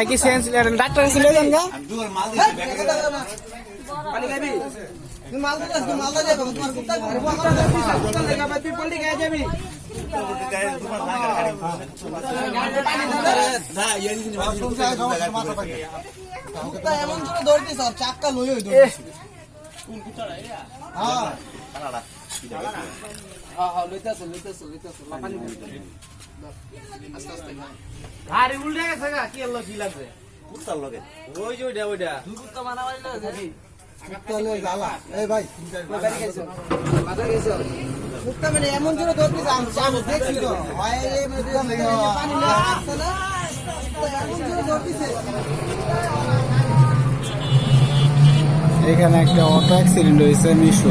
কি sense doctor ছিল জানগা এমন করে দৌড়তি সব চাক্কা লই হই দৌড়তি হ্যাঁ হ্যাঁ লইতাছ পানি আস্তে আস্তে আরে উল্টে গেছে গা কি হলো কি লাগবে কুত্তার লগে ওই যে ওইটা দুকুত্তা মানাবাই না দেখি কুত্তা লই গালা এই ভাই গাড়ি খাইছো মাথা খাইছো কুত্তা মানে এমন করে দৌড়তি আমি দেখছি তো হয় এই পানি না আসছে না এমন করে দৌড়তিছে এখানে একটা অটো অ্যাক্সিডেন্ট হয়েছে মিশু